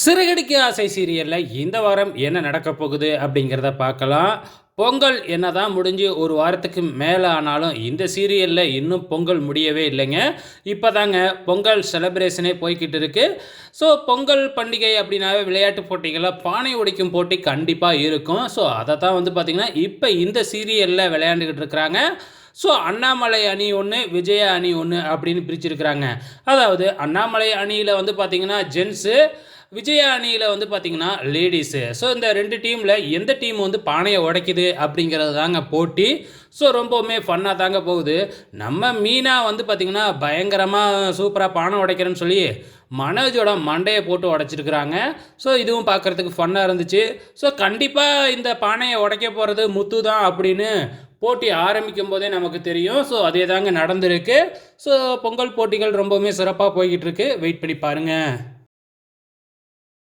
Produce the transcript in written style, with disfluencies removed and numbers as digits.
சிறகடிக்க ஆசை சீரியல்ல இந்த வாரம் என்ன நடக்கப் போகுது அப்படிங்கிறத பார்க்கலாம். பொங்கல் என்னதான் முடிஞ்சு 1 வாரத்துக்கு மேல ஆனாலும், இந்த சீரியல்ல இன்னும் பொங்கல் முடியவே இல்லைங்க. இப்பதாங்க பொங்கல் செலிப்ரேஷனே போய்க்கிட்டு இருக்கு. ஸோ பொங்கல் பண்டிகை அப்படின்னாவே விளையாட்டு போட்டிகள்ல பானை உடைக்கும் போட்டி கண்டிப்பா இருக்கும். ஸோ அத தான் வந்து பார்த்தீங்கன்னா, இப்ப இந்த சீரியல்ல விளையாண்டுகிட்டு இருக்கிறாங்க. ஸோ அண்ணாமலை அணி 1, விஜயா அணி 1 அப்படின்னு பிரிச்சிருக்கிறாங்க. அதாவது அண்ணாமலை அணியில வந்து பார்த்தீங்கன்னா ஜென்ஸு, விஜயா அணியில வந்து பார்த்தீங்கன்னா லேடீஸு. ஸோ இந்த 2 டீம்ல எந்த டீம் வந்து பானைய உடைக்குது அப்படிங்கிறது தாங்க போட்டி. ஸோ ரொம்பவுமே ஃபன்னா தாங்க போகுது. நம்ம மீனா வந்து பார்த்தீங்கன்னா, பயங்கரமா சூப்பரா பானை உடைக்கிறேன்னு சொல்லி, மனோஜோட மண்டைய போட்டு உடைச்சிருக்கிறாங்க. ஸோ இதுவும் பார்க்கறதுக்கு ஃபன்னா இருந்துச்சு. ஸோ கண்டிப்பா இந்த பானைய உடைக்க போறது முத்து தான் அப்படின்னு போட்டி ஆரம்பிக்கும் போதே நமக்கு தெரியும். ஸோ அதே தாங்க நடந்திருக்கு. ஸோ பொங்கல் போட்டிகள் ரொம்பவுமே சிறப்பா போய்க்கிட்டு இருக்கு. வெயிட் பண்ணி பாருங்க.